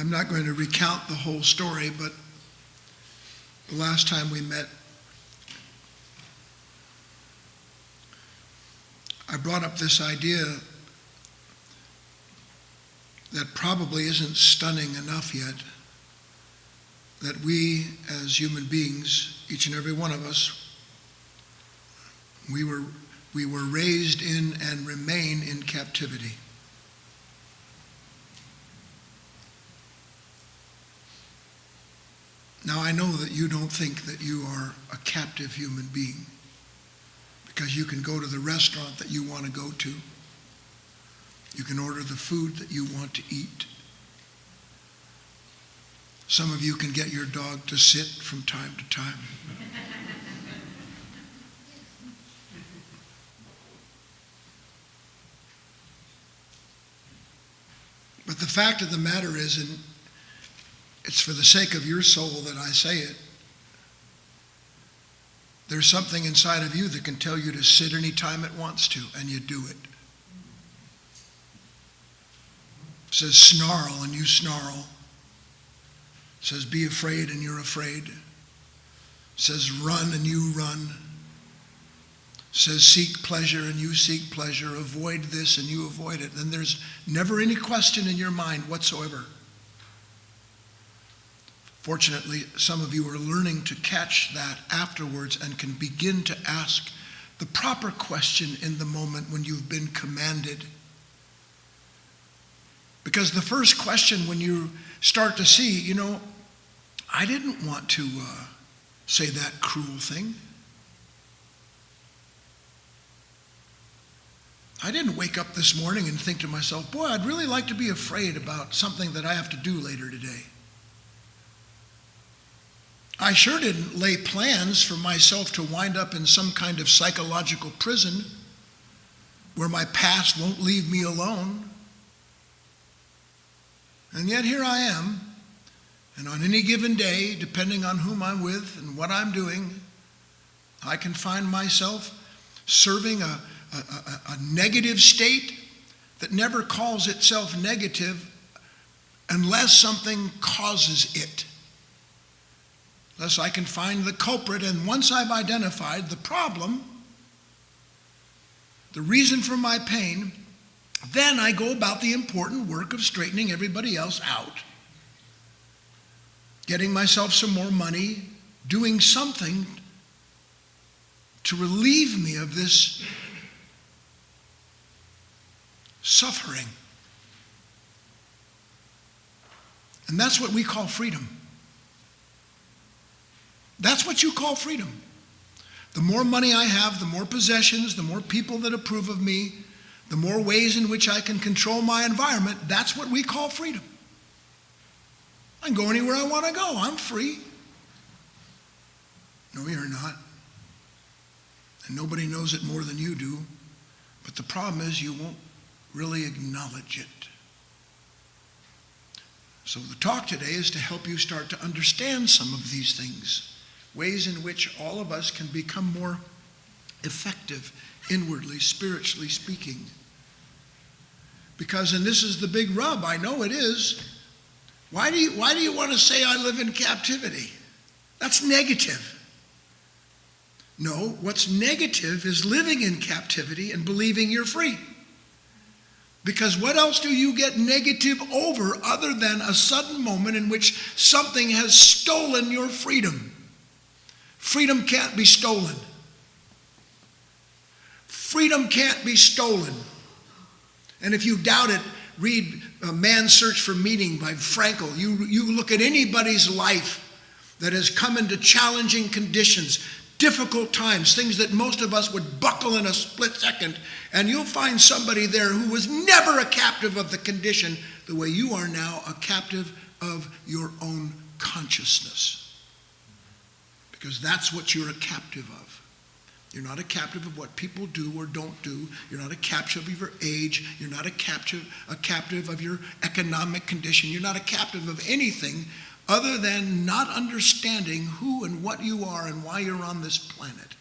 I'm not going to recount the whole story, but the last time we met, I brought up this idea that probably isn't stunning enough yet, that we as human beings, each and every one of us, we were raised in and remain in captivity. Now I know that you don't think that you are a captive human being, because you can go to the restaurant that you want to go to. You can order the food that you want to eat. Some of you can get your dog to sit from time to time. But the fact of the matter is, and it's for the sake of your soul that I say it, there's something inside of you that can tell you to sit any time it wants to, and you do it. It says snarl, and you snarl. It says be afraid, and you're afraid. It says run, and you run. It says seek pleasure, and you seek pleasure. Avoid this, and you avoid it. And there's never any question in your mind whatsoever. Fortunately, some of you are learning to catch that afterwards and can begin to ask the proper question in the moment when you've been commanded. Because the first question, when you start to see, I didn't want to say that cruel thing. I didn't wake up this morning and think to myself, boy, I'd really like to be afraid about something that I have to do later today. I sure didn't lay plans for myself to wind up in some kind of psychological prison where my past won't leave me alone. And yet here I am, and on any given day, depending on whom I'm with and what I'm doing, I can find myself serving a negative state that never calls itself negative unless something causes it. Unless I can find the culprit, and once I've identified the problem, the reason for my pain, then I go about the important work of straightening everybody else out, getting myself some more money, doing something to relieve me of this suffering. And that's what we call freedom. That's what you call freedom. The more money I have, the more possessions, the more people that approve of me, the more ways in which I can control my environment, that's what we call freedom. I can go anywhere I want to go. I'm free. No, you're not. And nobody knows it more than you do. But the problem is you won't really acknowledge it. So the talk today is to help you start to understand some of these things. Ways in which all of us can become more effective inwardly, spiritually speaking. Because, and this is the big rub, I know it is, why do you want to say I live in captivity? That's negative. No, what's negative is living in captivity and believing you're free. Because what else do you get negative over other than a sudden moment in which something has stolen your freedom? Freedom can't be stolen. Freedom can't be stolen. And if you doubt it, read Man's Search for Meaning by Frankl. You look at anybody's life that has come into challenging conditions, difficult times, things that most of us would buckle in a split second, and you'll find somebody there who was never a captive of the condition the way you are now a captive of your own consciousness. Because that's what you're a captive of. You're not a captive of what people do or don't do. You're not a captive of your age. You're not a captive of your economic condition. You're not a captive of anything other than not understanding who and what you are and why you're on this planet.